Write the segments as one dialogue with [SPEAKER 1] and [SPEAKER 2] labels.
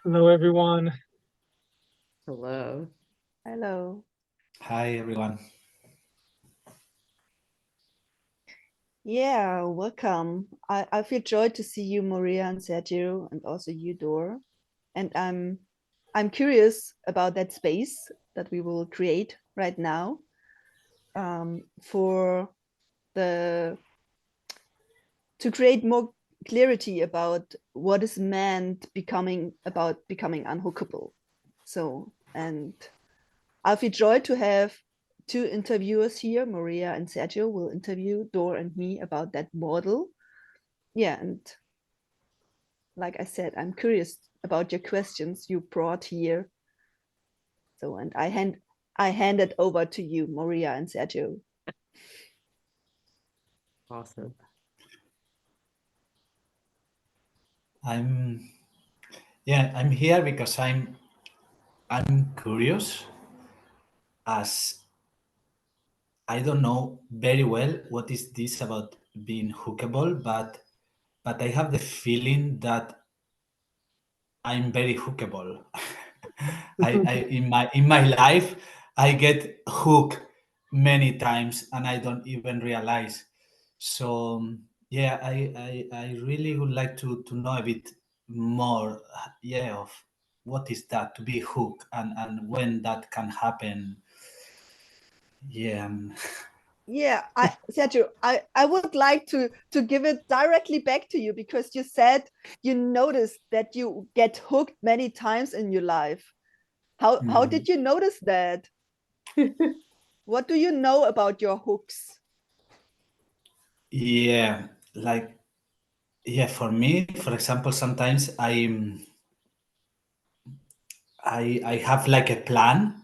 [SPEAKER 1] Hello, everyone.
[SPEAKER 2] Hello.
[SPEAKER 3] Hello.
[SPEAKER 4] Hi, everyone.
[SPEAKER 3] Yeah, welcome. I feel joy to see you, Moriah and Sergio, and also you, Dor. And I'm curious about that space that we will create right now for to create more clarity about what is meant about becoming unhookable. So, and I feel joy to have two interviewers here. Moriah and Sergio will interview Dor and me about that model. Yeah, and like I said, I'm curious about your questions you brought here. So, and I hand it over to you, Moriah and Sergio.
[SPEAKER 2] Awesome.
[SPEAKER 4] I'm here because I'm curious, as I don't know very well what is this about being hookable, but I have the feeling that I'm very hookable. I in my life I get hooked many times and I don't even realize. So yeah, I really would like to know a bit more, yeah, of what is that to be hooked and when that can happen. Yeah.
[SPEAKER 3] Yeah, Sergio, I would like to give it directly back to you because you said you noticed that you get hooked many times in your life. How did you notice that? What do you know about your hooks?
[SPEAKER 4] Yeah, like, yeah, for me, for example, sometimes I have like a plan.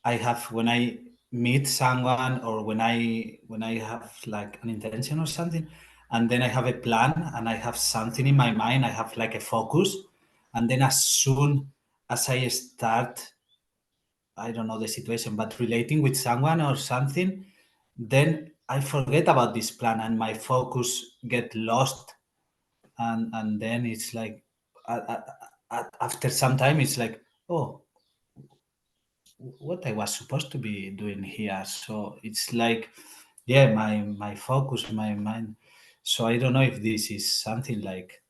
[SPEAKER 4] I have when I meet someone or when I have like an intention or something, and then I have a plan and I have something in my mind. I have like a focus, and then as soon as I start, I don't know the situation, but relating with someone or something, then I forget about this plan and my focus get lost, and then it's like after some time it's like, oh, what I was supposed to be doing here. So it's like, yeah, my focus, my mind. So I don't know if this is something like,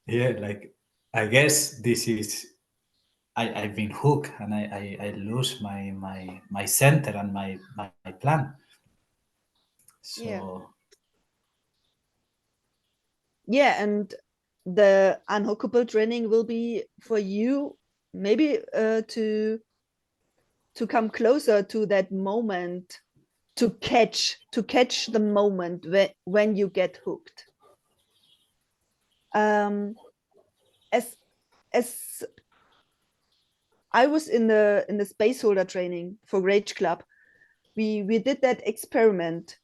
[SPEAKER 4] yeah, like I guess this is I've been hooked and I lose my center and my plan.
[SPEAKER 3] Yeah.
[SPEAKER 4] So
[SPEAKER 3] Yeah, and the unhookable training will be for you maybe to come closer to that moment, to catch the moment when you get hooked. As I was in the space holder training for Rage Club, we did that experiment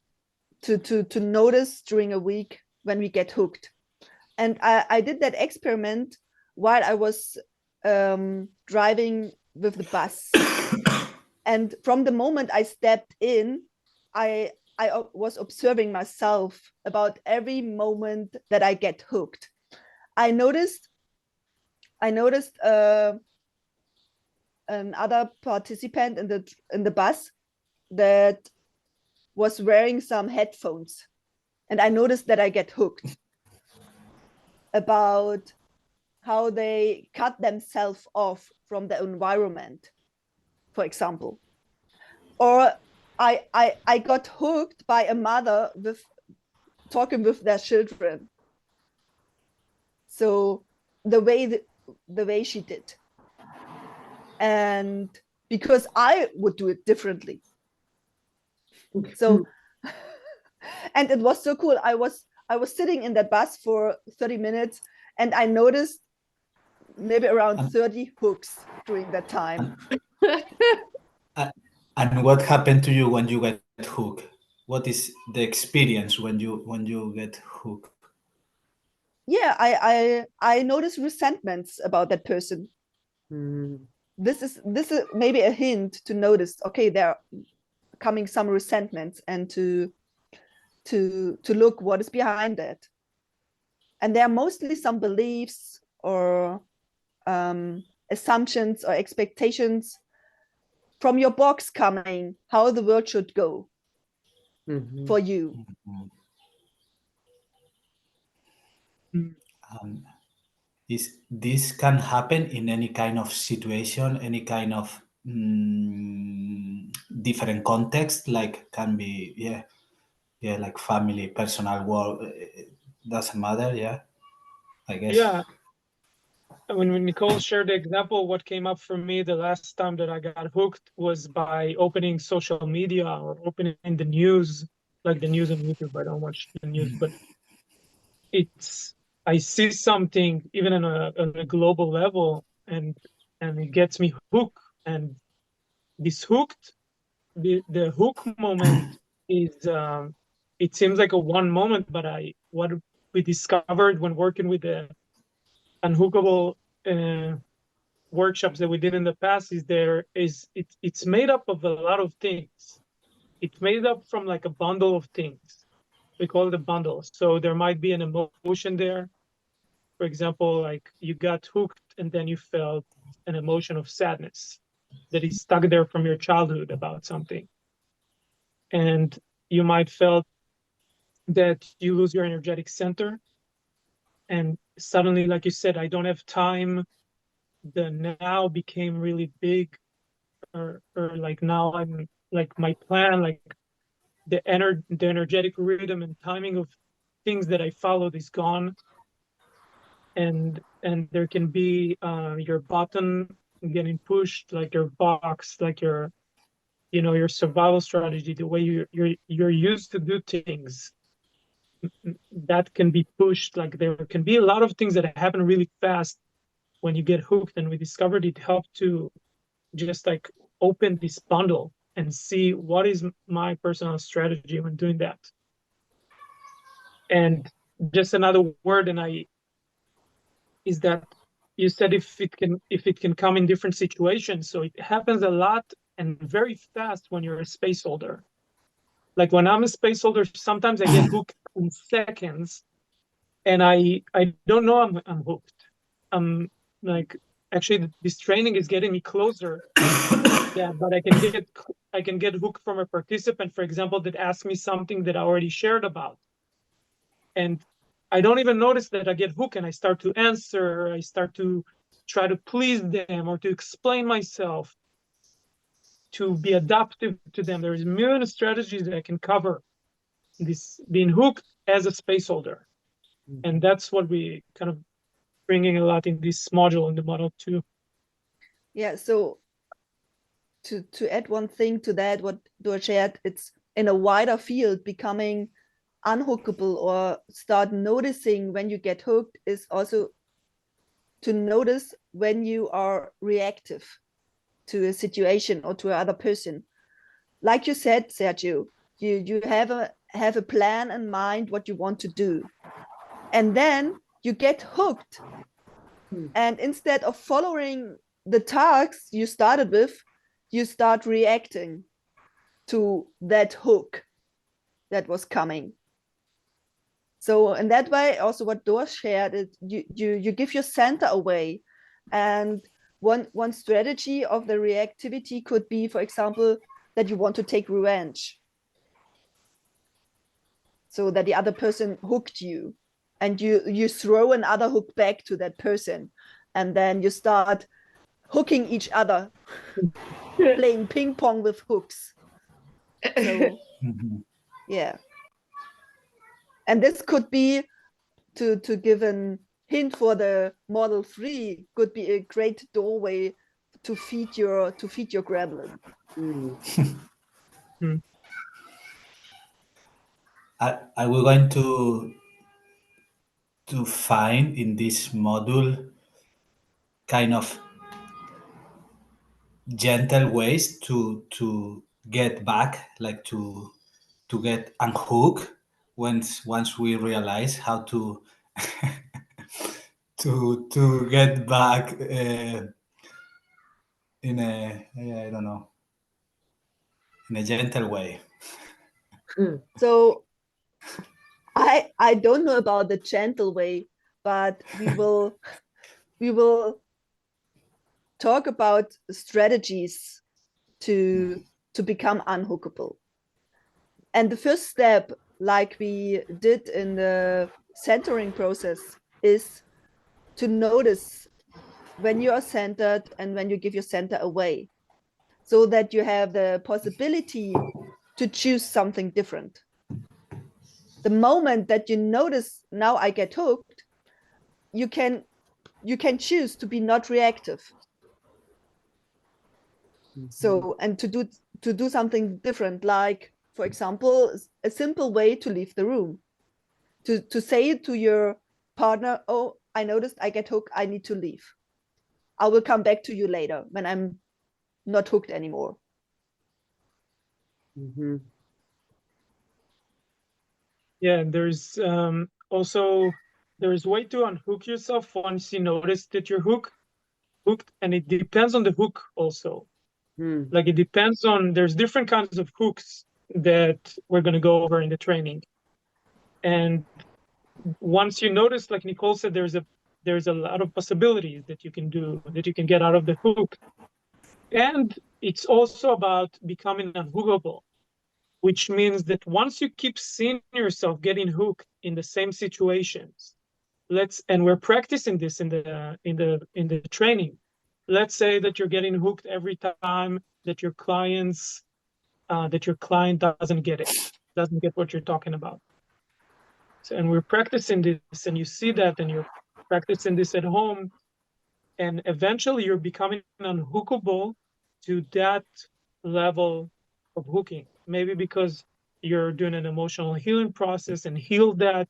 [SPEAKER 3] to notice during a week when we get hooked. And I did that experiment while I was driving with the bus. And from the moment I stepped in, I was observing myself about every moment that I get hooked. I noticed another participant in the bus that was wearing some headphones, and I noticed that I get hooked about how they cut themselves off from the environment, for example. Or I got hooked by a mother with talking with their children. So the way she did, and because I would do it differently. So and it was so cool. I was sitting in that bus for 30 minutes and I noticed maybe around 30 hooks during that time.
[SPEAKER 4] and what happened to you when you get hooked? What is the experience when you get hooked?
[SPEAKER 3] Yeah, I noticed resentments about that person. This is maybe a hint to notice, okay, there are coming some resentments, and to look what is behind that. And there are mostly some beliefs or assumptions or expectations from your box coming, how the world should go for you.
[SPEAKER 4] This can happen in any kind of situation, any kind of different context, like can be, like family, personal, work, doesn't matter, I guess.
[SPEAKER 1] Yeah. When Nicole shared the example, what came up for me the last time that I got hooked was by opening social media or opening the news, like the news on YouTube. I don't watch the news, but I see something even on a global level, and it gets me hooked. And this the hook moment is it seems like a one moment, but what we discovered when working with the Unhookable workshops that we did in the past is it's made up of a lot of things. It's made up from like a bundle of things. We call it a bundle. So there might be an emotion there. For example, like you got hooked and then you felt an emotion of sadness that is stuck there from your childhood about something. And you might felt that you lose your energetic center. And suddenly, like you said, I don't have time. The now became really big, or like now I'm like my plan, like the energetic rhythm and timing of things that I followed is gone. And there can be your button getting pushed, like your box, like your your survival strategy, the way you're used to do things, that can be pushed. Like there can be a lot of things that happen really fast when you get hooked, and we discovered it helped to just like open this bundle and see what is my personal strategy when doing that. And just another word, is that you said if it can come in different situations. So it happens a lot and very fast when you're a space holder. Like when I'm a space holder, sometimes I get hooked in seconds, and I don't know I'm hooked. Like actually this training is getting me closer. Yeah, but I can get hooked from a participant, for example, that asked me something that I already shared about. And I don't even notice that I get hooked, and I start to answer, I start to try to please them or to explain myself, to be adaptive to them. There's a million strategies that I can cover this being hooked as a space holder. And that's what we kind of bringing a lot in this module, in the model 2.
[SPEAKER 3] Yeah, so to add one thing to that, what Dor shared, it's in a wider field. Becoming unhookable or start noticing when you get hooked is also to notice when you are reactive to a situation or to another person. Like you said, Sergio, you have a plan in mind what you want to do, and then you get hooked, and instead of following the tasks you started with, you start reacting to that hook that was coming. So in that way, also what Dor shared is you give your center away. And one strategy of the reactivity could be, for example, that you want to take revenge. So that the other person hooked you, and you throw another hook back to that person. And then you start hooking each other, playing ping pong with hooks. So yeah. And this could be, to give a hint for the model 3, could be a great doorway to feed your gremlin.
[SPEAKER 4] I will going to find in this module kind of gentle ways to get back, like to get unhooked once we realize how to to get back in a, I don't know, in a gentle way.
[SPEAKER 3] So I don't know about the gentle way, but we will talk about strategies to become unhookable. And the first step, like we did in the centering process, is to notice when you are centered and when you give your center away, so that you have the possibility to choose something different. The moment that you notice, now I get hooked, you can choose to be not reactive. So, and to do something different, like, for example, a simple way to leave the room, to say to your partner, oh, I noticed I get hooked, I need to leave. I will come back to you later when I'm not hooked anymore.
[SPEAKER 1] Yeah, and there's also there's way to unhook yourself once you notice that you're hooked, and it depends on the hook also. Like it depends on, there's different kinds of hooks that we're going to go over in the training. And once you notice, like Nicole said, there's a lot of possibilities that you can do, that you can get out of the hook. And it's also about becoming unhookable, which means that once you keep seeing yourself getting hooked in the same situations, and we're practicing this in the training. Let's say that you're getting hooked every time that your client doesn't get what you're talking about. So, and we're practicing this, and you see that, and you're practicing this at home, and eventually you're becoming unhookable to that level of hooking. Maybe because you're doing an emotional healing process and heal that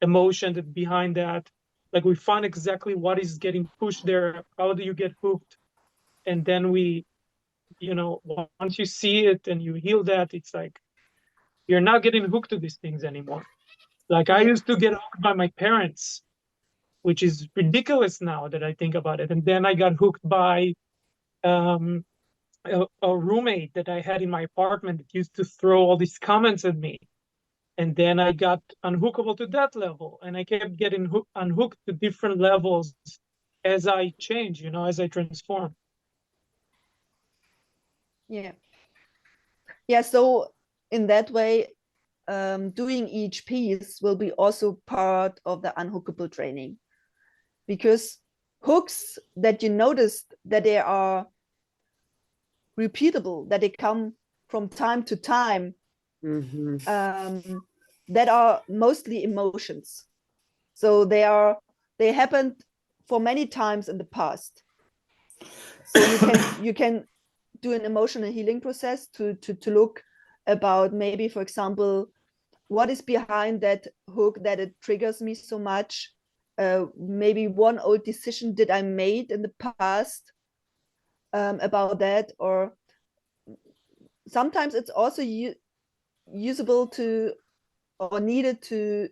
[SPEAKER 1] emotion that behind that. Like we find exactly what is getting pushed there. How do you get hooked? And then once you see it and you heal that, it's like you're not getting hooked to these things anymore. Like I used to get hooked by my parents, which is ridiculous now that I think about it. And then I got hooked by a roommate that I had in my apartment that used to throw all these comments at me. And then I got unhookable to that level. And I kept getting unhooked to different levels as I change, as I transform.
[SPEAKER 3] Yeah. Yeah, so in that way, doing each piece will be also part of the unhookable training, because hooks that you noticed that they are repeatable, that they come from time to time, that are mostly emotions. So they happened for many times in the past. So you can do an emotional healing process to look about, maybe, for example, what is behind that hook that it triggers me so much. Maybe one old decision that I made in the past about that, or sometimes it's also usable to, or needed to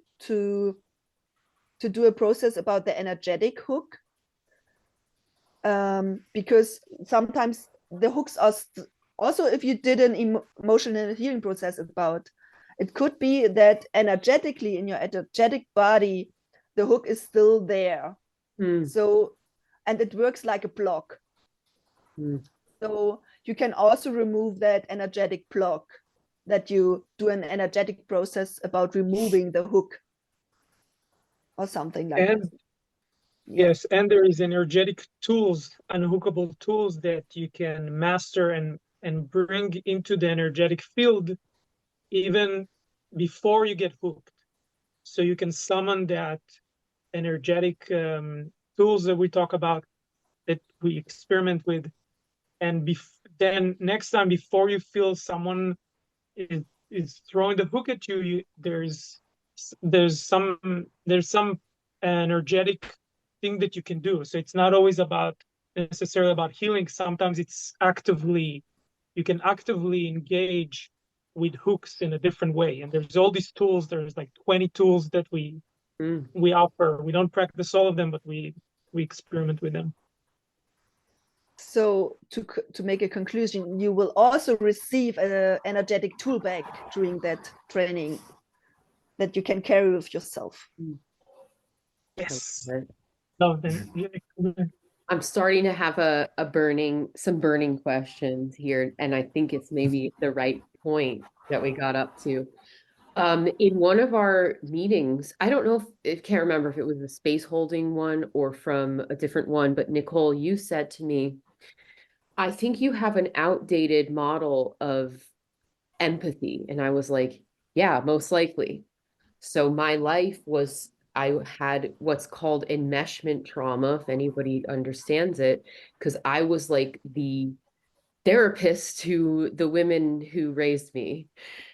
[SPEAKER 3] do a process about the energetic hook, because sometimes the hooks are also, if you did an emotional healing process about, it could be that energetically in your energetic body the hook is still there. So, and it works like a block. So you can also remove that energetic block, that you do an energetic process about removing the hook or something like that.
[SPEAKER 1] Yes, and there is energetic tools, unhookable tools that you can master and bring into the energetic field even before you get hooked. So you can summon that energetic tools that we talk about, that we experiment with, and then next time, before you feel someone is throwing the hook at you, there's some energetic thing that you can do. So it's not always necessarily about healing. Sometimes you can actively engage with hooks in a different way. And there's all these tools. There's like 20 tools that we offer. We don't practice all of them, but we experiment with them.
[SPEAKER 3] So to make a conclusion, you will also receive an energetic tool bag during that training that you can carry with yourself.
[SPEAKER 1] Yes.
[SPEAKER 2] Okay.
[SPEAKER 1] Love them. Yeah.
[SPEAKER 2] I'm starting to have some burning questions here, and I think it's maybe the right point that we got up to. In one of our meetings, I don't know if can't remember if it was a space holding one or from a different one, but Nicole, you said to me, I think you have an outdated model of empathy. And I was like, yeah, most likely. So my life was, I had what's called enmeshment trauma, if anybody understands it, because I was like the therapist to the women who raised me.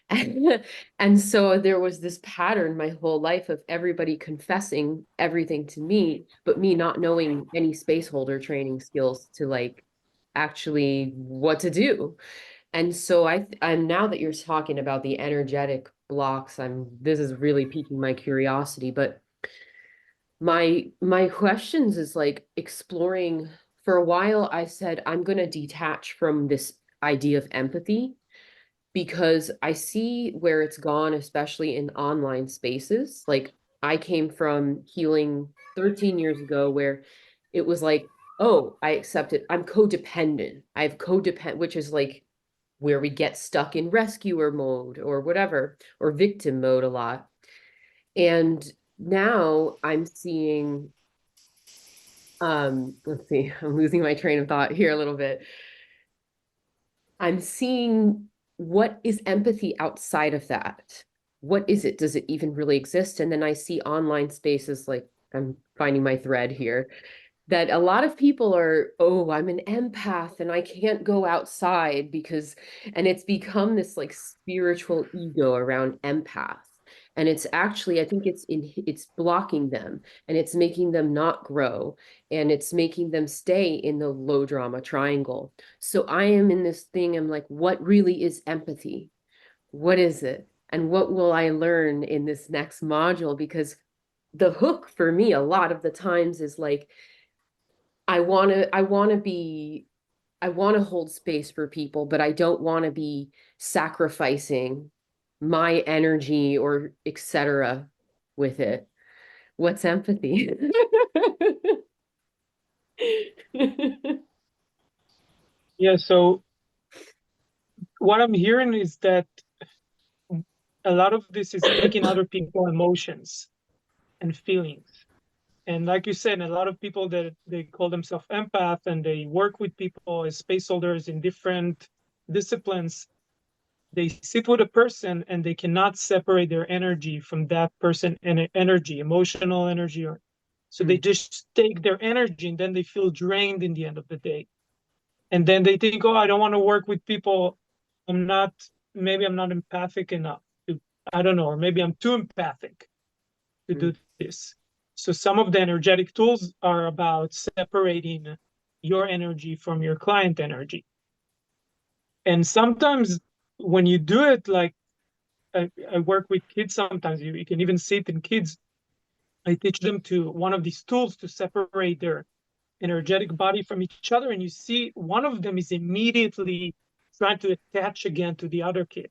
[SPEAKER 2] And so there was this pattern my whole life of everybody confessing everything to me, but me not knowing any space holder training skills to like actually what to do. And so I'm now that you're talking about the energetic blocks, this is really piquing my curiosity, but my questions is like exploring. For a while I said I'm going to detach from this idea of empathy because I see where it's gone, especially in online spaces. Like I came from healing 13 years ago where it was like, oh, I accept it. I'm codependent. I have codependent, which is like where we get stuck in rescuer mode or whatever, or victim mode a lot. And now I'm seeing, let's see, I'm losing my train of thought here a little bit. I'm seeing what is empathy outside of that? What is it? Does it even really exist? And then I see online spaces like I'm finding my thread here that a lot of people are, oh, I'm an empath and I can't go outside because, and it's become this like spiritual ego around empath. And it's actually, I think it's blocking them and it's making them not grow and it's making them stay in the low drama triangle. So I am in this thing, I'm like, what really is empathy? What is it? And what will I learn in this next module? Because the hook for me a lot of the times is like, I want to hold space for people, but I don't want to be sacrificing my energy or etc. with it. What's empathy?
[SPEAKER 1] Yeah. So what I'm hearing is that a lot of this is taking other people's emotions and feelings. And like you said, a lot of people that they call themselves empath and they work with people as space holders in different disciplines, they sit with a person and they cannot separate their energy from that person and energy, emotional energy. Or so they just take their energy and then they feel drained in the end of the day. And then they think, oh, I don't want to work with people. Maybe I'm not empathic enough to, I don't know, or maybe I'm too empathic to do this. So some of the energetic tools are about separating your energy from your client energy. And sometimes when you do it, like I work with kids sometimes, you can even see it in kids. I teach them to one of these tools to separate their energetic body from each other. And you see one of them is immediately trying to attach again to the other kid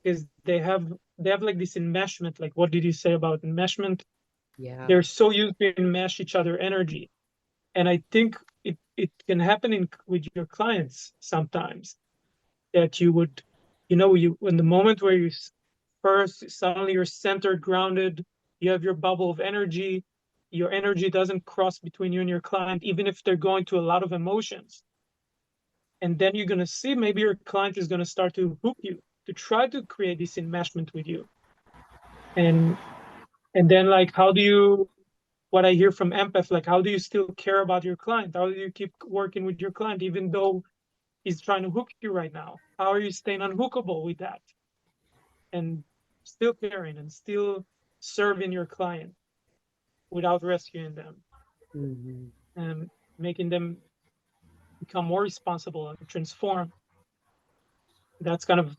[SPEAKER 1] because they have like this enmeshment. Like, what did you say about enmeshment?
[SPEAKER 2] Yeah.
[SPEAKER 1] They're so used to enmesh each other energy. And I think it can happen with your clients sometimes that you would, in the moment where you first, suddenly you're centered, grounded, you have your bubble of energy, your energy doesn't cross between you and your client, even if they're going through a lot of emotions. And then you're going to see maybe your client is going to start to hook you to try to create this enmeshment with you. And then like, what I hear from empath, like, how do you still care about your client? How do you keep working with your client, even though he's trying to hook you right now? How are you staying unhookable with that? And still caring and still serving your client without rescuing them and making them become more responsible and transform. That's kind of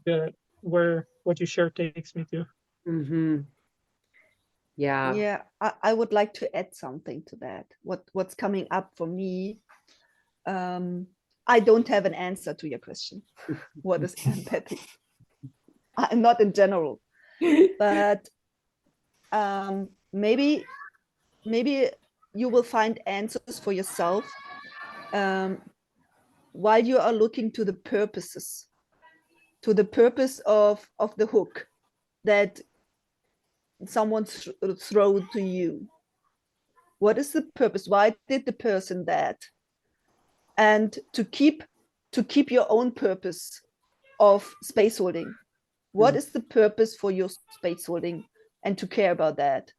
[SPEAKER 1] where what you share takes me to.
[SPEAKER 2] Yeah.
[SPEAKER 3] Yeah, I would like to add something to that. What's coming up for me? I don't have an answer to your question. What is empathy? I'm not in general, but maybe maybe you will find answers for yourself while you are looking to the purposes, to the purpose of the hook that someone throw to you. What is the purpose? Why did the person that? And to keep your own purpose of space holding. What is the purpose for your space holding, and to care about that?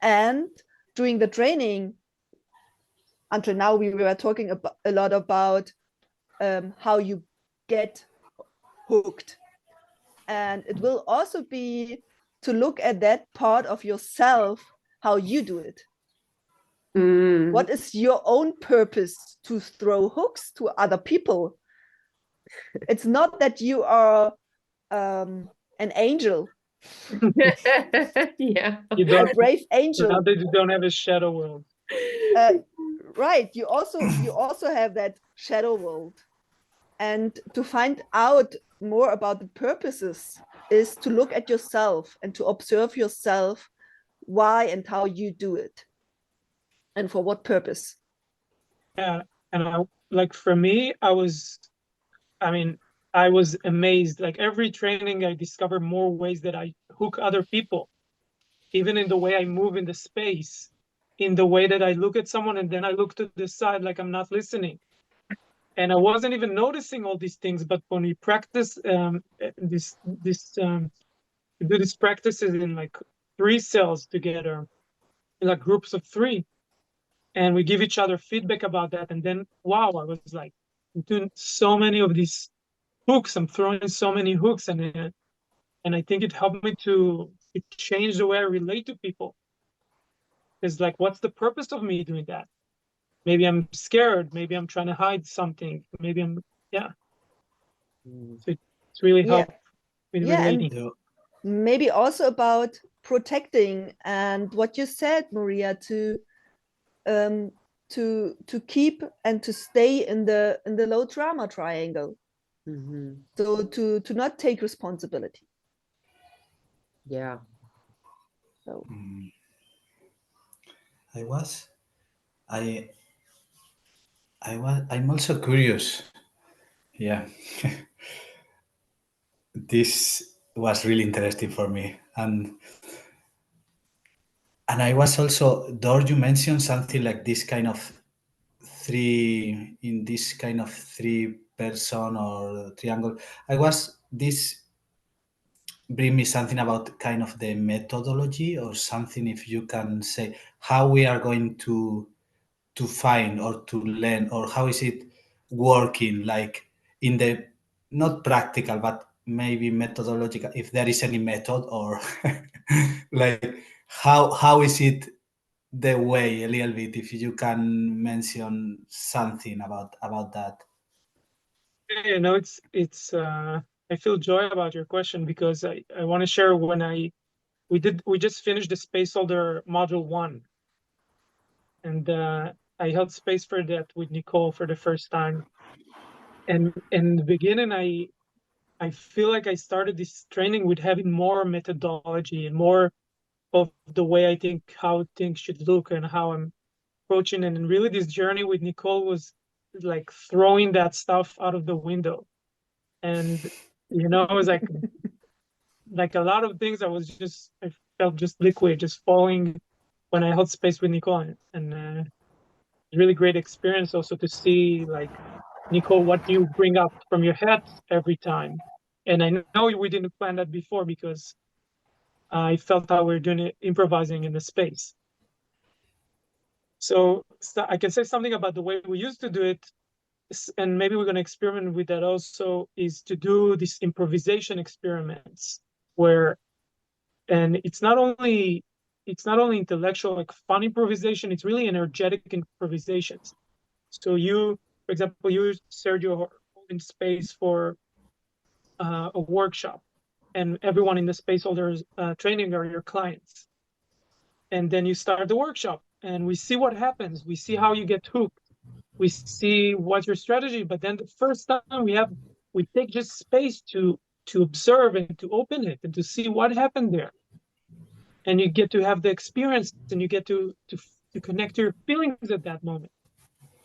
[SPEAKER 3] And during the training, until now, we were talking a lot about how you get hooked. And it will also be to look at that part of yourself, how you do it. What is your own purpose to throw hooks to other people? It's not that you are an angel.
[SPEAKER 2] Yeah.
[SPEAKER 1] You don't,
[SPEAKER 3] a brave angel.
[SPEAKER 1] now that you don't have a shadow world.
[SPEAKER 3] Right. You also have that shadow world. And to find out more about the purposes is to look at yourself and to observe yourself, why and how you do it, and for what purpose.
[SPEAKER 1] Yeah, and like for me, I was amazed. Like every training, I discover more ways that I hook other people, even in the way I move in the space, in the way that I look at someone and then I look to the side like I'm not listening. And I wasn't even noticing all these things, but when we practice we do these practices in like 3 cells together, in like groups of 3, and we give each other feedback about that. And then, wow, I was like, I'm doing so many of these hooks. I'm throwing so many hooks, and I think it helped me to change the way I relate to people. It's like, what's the purpose of me doing that? Maybe I'm scared. Maybe I'm trying to hide something. Maybe I'm, yeah. So it's really helped with relating.
[SPEAKER 3] Maybe also about protecting, and what you said, Maria, to keep and to stay in the low drama triangle. So to not take responsibility.
[SPEAKER 2] Yeah.
[SPEAKER 3] So
[SPEAKER 4] I'm also curious. Yeah. This was really interesting for me. And I was also, Dor, you mentioned something like this kind of 3 person or triangle. This bring me something about kind of the methodology or something, if you can say how we are going to find or to learn, or how is it working, like in the not practical but maybe methodological, if there is any method, or like how is it the way, a little bit, if you can mention something about that.
[SPEAKER 1] You know, it's I feel joy about your question, because I want to share when we just finished the Space Holder Module 1, and I held space for that with Nicole for the first time. And in the beginning, I feel like I started this training with having more methodology and more of the way I think how things should look and how I'm approaching. And really, this journey with Nicole was like throwing that stuff out of the window. And you know, it was like a lot of things. I felt just liquid, just falling when I held space with Nicole, and really great experience also to see, like, Nicole, what do you bring up from your head every time? And I know we didn't plan that before, because I felt that we were doing it, improvising in the space. So I can say something about the way we used to do it, and maybe we're going to experiment with that also, is to do these improvisation experiments where, and it's not only intellectual, like fun improvisation, it's really energetic improvisations. So you, for example, you, Sergio, are holding space for a workshop, and everyone in the space holders training are your clients. And then you start the workshop, and we see what happens. We see how you get hooked. We see what's your strategy. But then the first time we take just space to observe and to open it and to see what happened there. and you get to have the experience, and you get to connect to your feelings at that moment.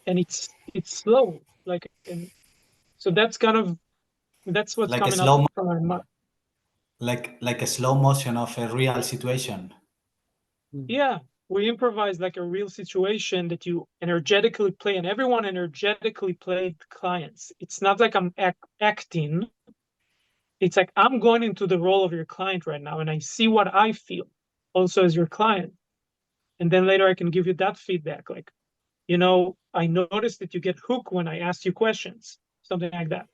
[SPEAKER 1] And it's slow, like, and so that's what's
[SPEAKER 4] Like a
[SPEAKER 1] coming up
[SPEAKER 4] slow,
[SPEAKER 1] from my mind.
[SPEAKER 4] like a slow motion of a real situation.
[SPEAKER 1] Yeah, we improvise like a real situation that you energetically play, and everyone energetically played clients. It's not like I'm acting. It's like I'm going into the role of your client right now, and I see what I feel also as your client. And then later I can give you that feedback. Like, I noticed that you get hooked when I ask you questions, something like that.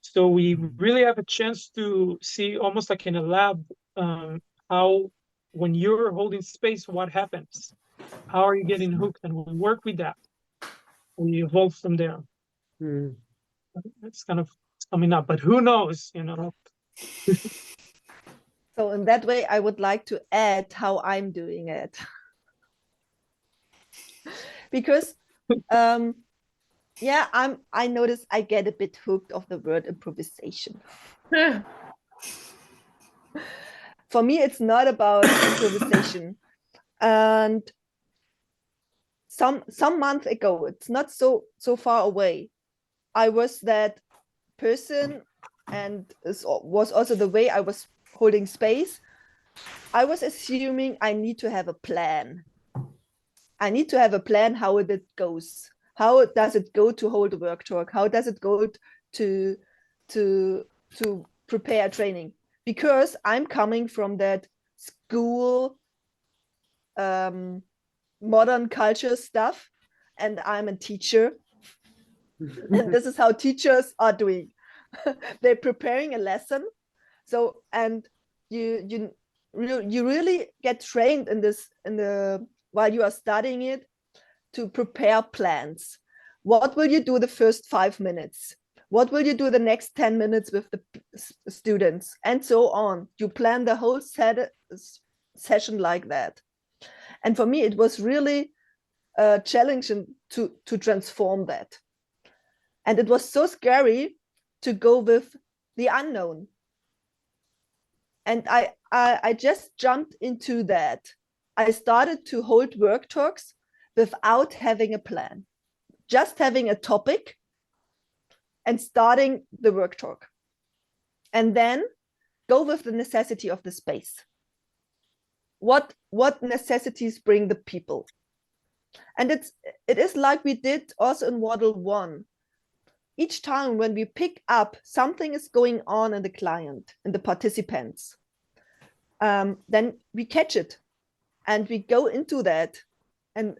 [SPEAKER 1] So we really have a chance to see, almost like in a lab, how when you're holding space, what happens? How are you getting hooked? And we work with that. We evolve from there. That's kind of coming up, but who knows,
[SPEAKER 3] So in that way, I would like to add how I'm doing it. Because yeah, I notice I get a bit hooked of the word improvisation. For me, it's not about improvisation. And some month ago, it's not so far away, I was that person, and this was also the way I was holding space. I was assuming I need to have a plan. I need to have a plan how it goes. How does it go to hold a work talk? How does it go to prepare training? Because I'm coming from that school modern culture stuff, and I'm a teacher. And this is how teachers are doing. They're preparing a lesson. So, and you really get trained in this, while you are studying it, to prepare plans. What will you do the first 5 minutes? What will you do the next 10 minutes with the students? And so on. You plan the whole session like that. And for me, it was really challenging to transform that. And it was so scary to go with the unknown. And I just jumped into that. I started to hold work talks without having a plan, just having a topic and starting the work talk. And then go with the necessity of the space. What necessities bring the people? And it is like we did also in model 1. Each time when we pick up something is going on in the client, in the participants, then we catch it and we go into that and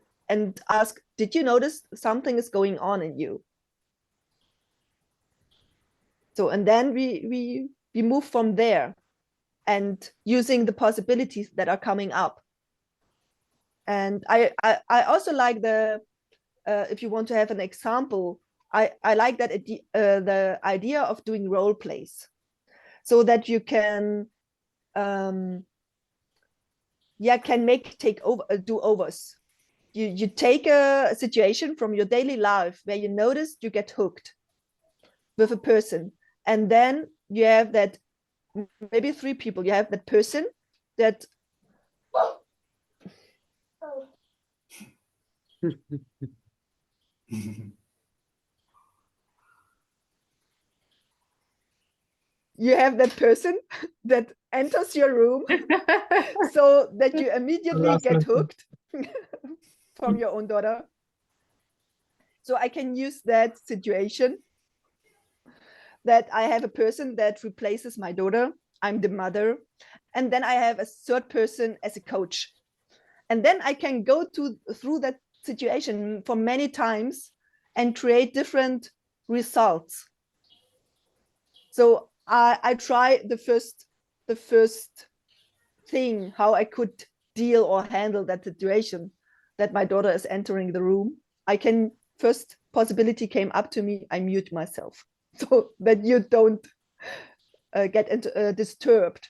[SPEAKER 3] ask, did you notice something is going on in you? So, and then we move from there and using the possibilities that are coming up. And I also like the, if you want to have an example, I like that the idea of doing role plays, so that you can take over, do overs. You take a situation from your daily life where you notice you get hooked with a person, and then you have that, maybe 3 people. You have that person that you have that person that enters your room so that you immediately get hooked from your own daughter. So I can use that situation, that I have a person that replaces my daughter. I'm the mother. And then I have a third person as a coach. And then I can go through that situation for many times and create different results. So I try the first thing, how I could deal or handle that situation, that my daughter is entering the room. First possibility came up to me, I mute myself so that you don't get disturbed.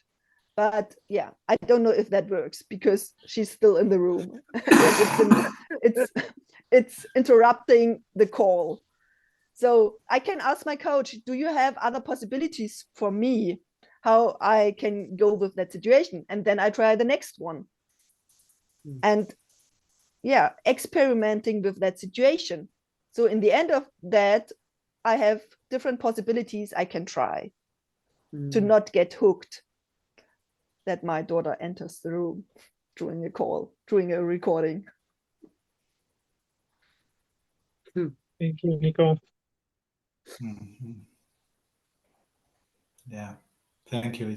[SPEAKER 3] But yeah, I don't know if that works because she's still in the room. It's interrupting the call. So I can ask my coach, do you have other possibilities for me? how I can go with that situation. And then I try the next one. And yeah, experimenting with that situation. So in the end of that, I have different possibilities I can try to not get hooked that my daughter enters the room during a call, during a recording.
[SPEAKER 1] Thank you, Nicole.
[SPEAKER 4] Yeah, thank you.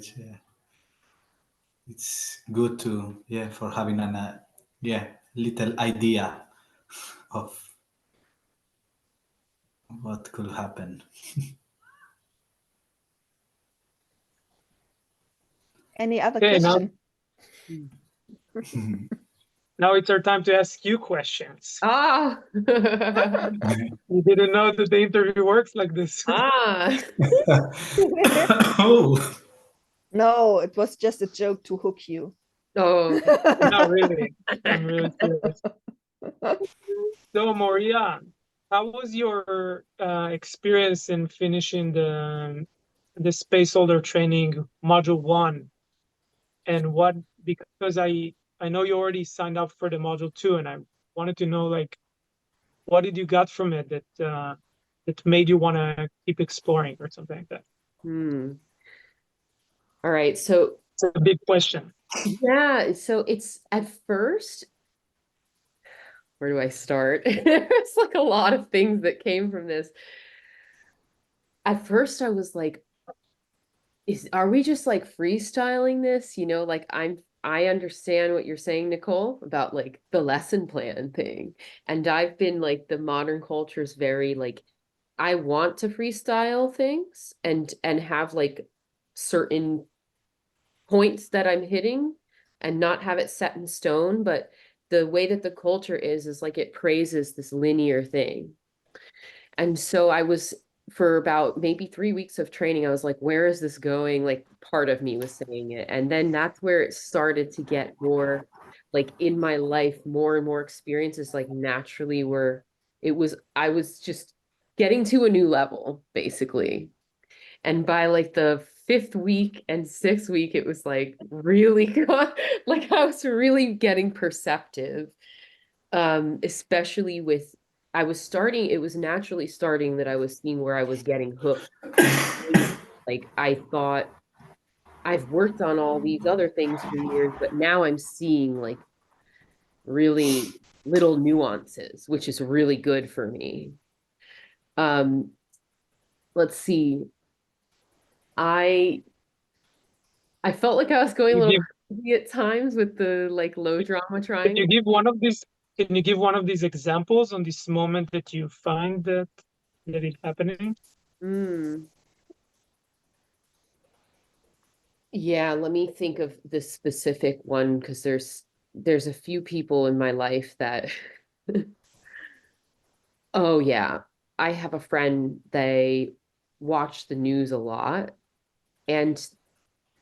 [SPEAKER 4] It's good to for having an little idea of what could happen.
[SPEAKER 3] Any other
[SPEAKER 1] Okay,
[SPEAKER 3] question?
[SPEAKER 1] Now it's our time to ask you questions.
[SPEAKER 2] Ah.
[SPEAKER 1] You didn't know that the interview works like this.
[SPEAKER 2] Ah.
[SPEAKER 4] Oh,
[SPEAKER 3] No, it was just a joke to hook you.
[SPEAKER 2] Oh.
[SPEAKER 1] Not really. I'm really serious. So, Moriah, how was your experience in finishing the space holder training module 1? And what, because I know you already signed up for the module 2, and I wanted to know, like, what did you got from it that made you want to keep exploring or something like that?
[SPEAKER 2] All right, so
[SPEAKER 1] It's a big question.
[SPEAKER 2] yeah, so it's at first, where do I start? It's like a lot of things that came from this. At first I was like, are we just like freestyling this? You know, like I understand what you're saying, Nicole, about like the lesson plan thing. And I've been like, the modern culture is very like, I want to freestyle things and have like certain points that I'm hitting and not have it set in stone. But the way that the culture is like it praises this linear thing. And so I was, for about maybe 3 weeks of training, I was like, where is this going? Like part of me was saying it. And then that's where it started to get more like in my life, more and more experiences like naturally were, I was just getting to a new level, basically. And by like the 5th week and 6th week, it was like really like I was really getting perceptive, especially with, it was naturally starting that I was seeing where I was getting hooked. Like I thought I've worked on all these other things for years, but now I'm seeing like really little nuances, which is really good for me. Let's see. I felt like I was going a little crazy at times with the like low drama
[SPEAKER 1] Can you
[SPEAKER 2] triangle.
[SPEAKER 1] give one of these? Can you give one of these examples on this moment that you find that is happening?
[SPEAKER 2] Yeah, let me think of the specific one, because there's a few people in my life that oh yeah, I have a friend, they watch the news a lot and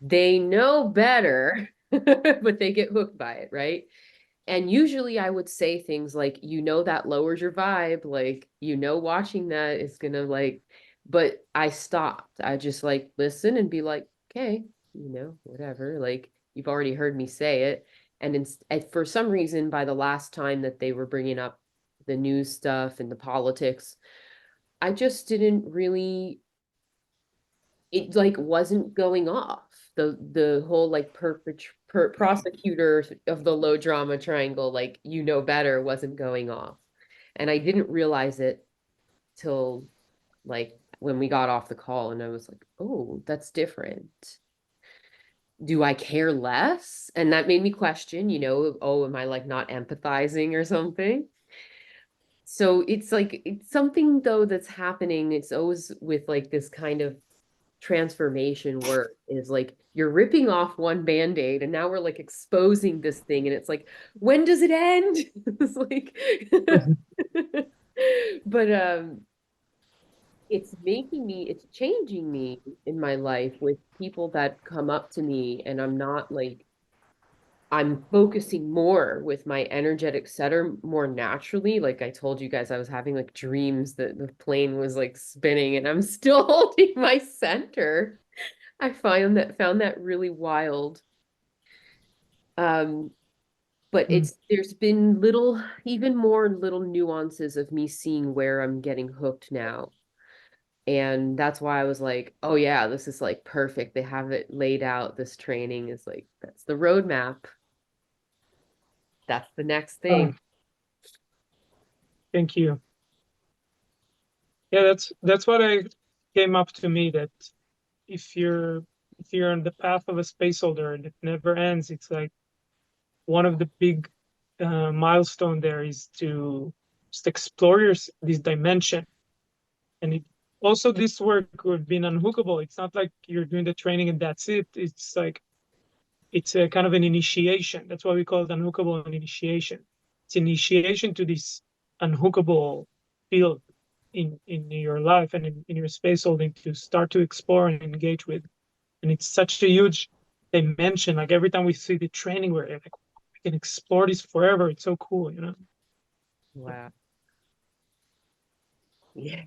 [SPEAKER 2] they know better, but they get hooked by it, right? And usually I would say things like, that lowers your vibe, like, watching that is gonna like, but I stopped. I just like listen and be like, okay, whatever. Like, you've already heard me say it. And for some reason, by the last time that they were bringing up the news stuff and the politics, I just didn't really, it like wasn't going off. The whole like prosecutor of the low drama triangle, like better, wasn't going off. And I didn't realize it till like when we got off the call, and I was like, oh, that's different. Do I care less? And that made me question, oh, am I like not empathizing or something? So it's like, it's something though that's happening. It's always with like this kind of transformation work, is like you're ripping off one band-aid and now we're like exposing this thing, and it's like, when does it end? It's like but it's changing me in my life with people that come up to me, and I'm focusing more with my energetic center more naturally. Like I told you guys, I was having like dreams that the plane was like spinning and I'm still holding my center. I found that really wild. But there's been even more little nuances of me seeing where I'm getting hooked now. And that's why I was like, oh yeah, this is like perfect. They have it laid out. This training is like, that's the roadmap. That's the next thing.
[SPEAKER 1] Thank you. Yeah, that's what I came up to me, that if you're on the path of a space holder and it never ends, it's like one of the big milestone there is to just explore this dimension. And also this work would be unhookable. It's not like you're doing the training and that's it. It's like it's a kind of an initiation. That's why we call it unhookable initiation. It's initiation to this unhookable field in your life and in your space holding to start to explore and engage with. And it's such a huge dimension. Like every time we see the training, we're like, we can explore this forever. It's so cool, you know?
[SPEAKER 2] Wow. Yeah.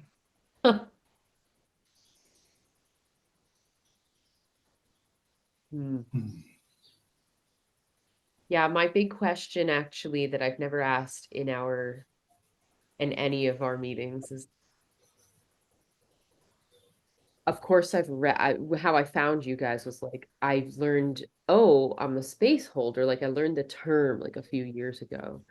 [SPEAKER 2] Yeah, my big question actually that I've never asked in any of our meetings is, of course I've read how I found you guys was like I've learned, oh, I'm a space holder. Like I learned the term like a few years ago.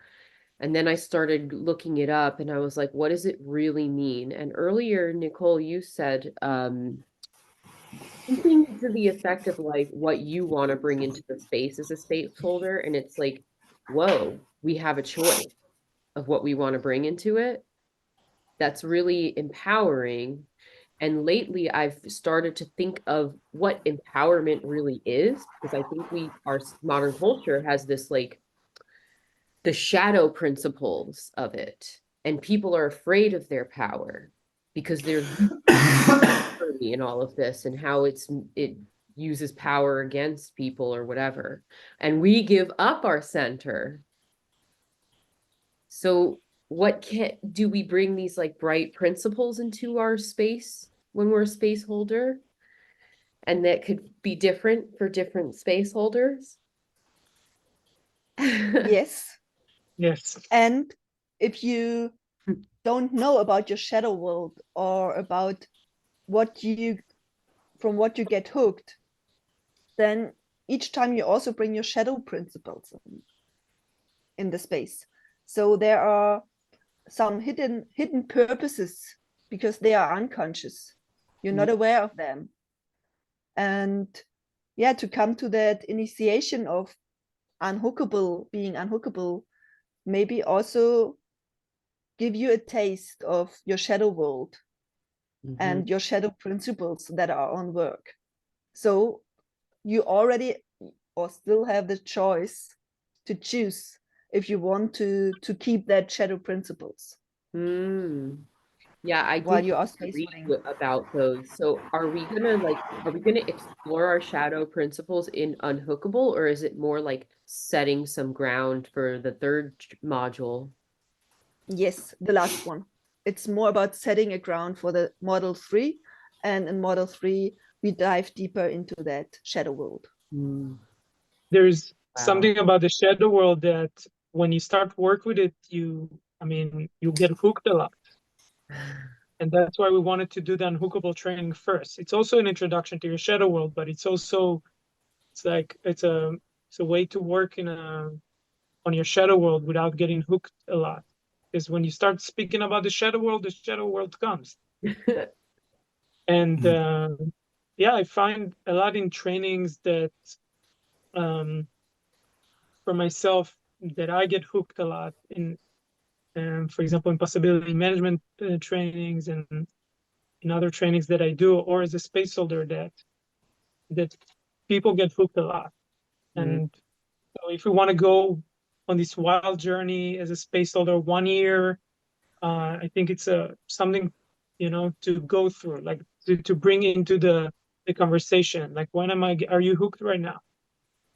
[SPEAKER 2] And then I started looking it up and I was like, what does it really mean? And earlier, Nicole, you said something to the effect of like what you want to bring into the space as a space holder. And it's like, whoa, we have a choice of what we want to bring into it. That's really empowering. And lately, I've started to think of what empowerment really is, because I think our modern culture has this like the shadow principles of it, and people are afraid of their power because there's in all of this and how it uses power against people or whatever, and we give up our center. So do we bring these like bright principles into our space when we're a space holder, and that could be different for different space holders?
[SPEAKER 3] Yes.
[SPEAKER 1] Yes.
[SPEAKER 3] And if you don't know about your shadow world or about from what you get hooked, then each time you also bring your shadow principles in the space. So there are some hidden purposes because they are unconscious. You're not aware of them. And yeah, to come to that initiation of being unhookable, maybe also give you a taste of your shadow world and your shadow principles that are on work. So you already or still have the choice to choose if you want to keep that shadow principles.
[SPEAKER 2] Yeah, I
[SPEAKER 3] while
[SPEAKER 2] did
[SPEAKER 3] you are space
[SPEAKER 2] read
[SPEAKER 3] holding.
[SPEAKER 2] about those. So are we gonna explore our shadow principles in Unhookable, or is it more like setting some ground for the third module?
[SPEAKER 3] Yes, the last one. It's more about setting a ground for the model 3. And in model 3, we dive deeper into that shadow world.
[SPEAKER 1] There's
[SPEAKER 2] Wow.
[SPEAKER 1] something about the shadow world that when you start work with it, you get hooked a lot. And that's why we wanted to do the unhookable training first. It's also an introduction to your shadow world, but it's a way to work on your shadow world without getting hooked a lot. Because when you start speaking about the shadow world comes. And yeah, I find a lot in trainings that for myself that I get hooked a lot in, for example, in possibility management trainings and in other trainings that I do, or as a space holder, that people get hooked a lot. And so if we want to go on this wild journey as a space holder 1 year, I think it's something to go through, like to bring into the conversation. Like, are you hooked right now?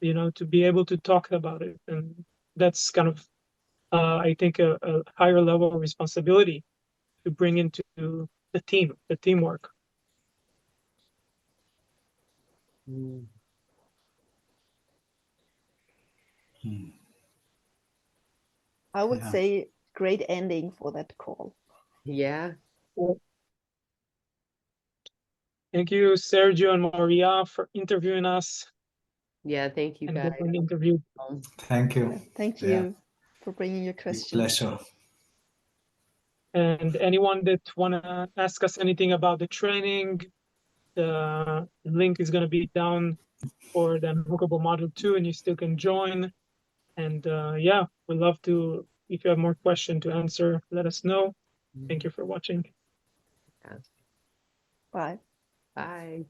[SPEAKER 1] To be able to talk about it. And that's kind of I think a higher level of responsibility to bring into the teamwork.
[SPEAKER 2] Mm.
[SPEAKER 4] Hmm.
[SPEAKER 3] I would
[SPEAKER 4] Yeah.
[SPEAKER 3] say great ending for that call.
[SPEAKER 2] Yeah.
[SPEAKER 1] Thank you, Sergio and Maria, for interviewing us
[SPEAKER 2] Yeah. Thank you
[SPEAKER 1] and
[SPEAKER 2] guys.
[SPEAKER 1] getting interviewed.
[SPEAKER 4] Thank you.
[SPEAKER 3] Thank
[SPEAKER 4] Yeah.
[SPEAKER 3] you for bringing your
[SPEAKER 4] Big
[SPEAKER 3] questions.
[SPEAKER 4] pleasure.
[SPEAKER 1] And anyone that wanna ask us anything about the training, the link is gonna be down for the Unhookable Module 2, and you still can join. And yeah, we'd love to, if you have more questions to answer, let us know. Thank you for watching.
[SPEAKER 3] Bye.
[SPEAKER 2] Bye.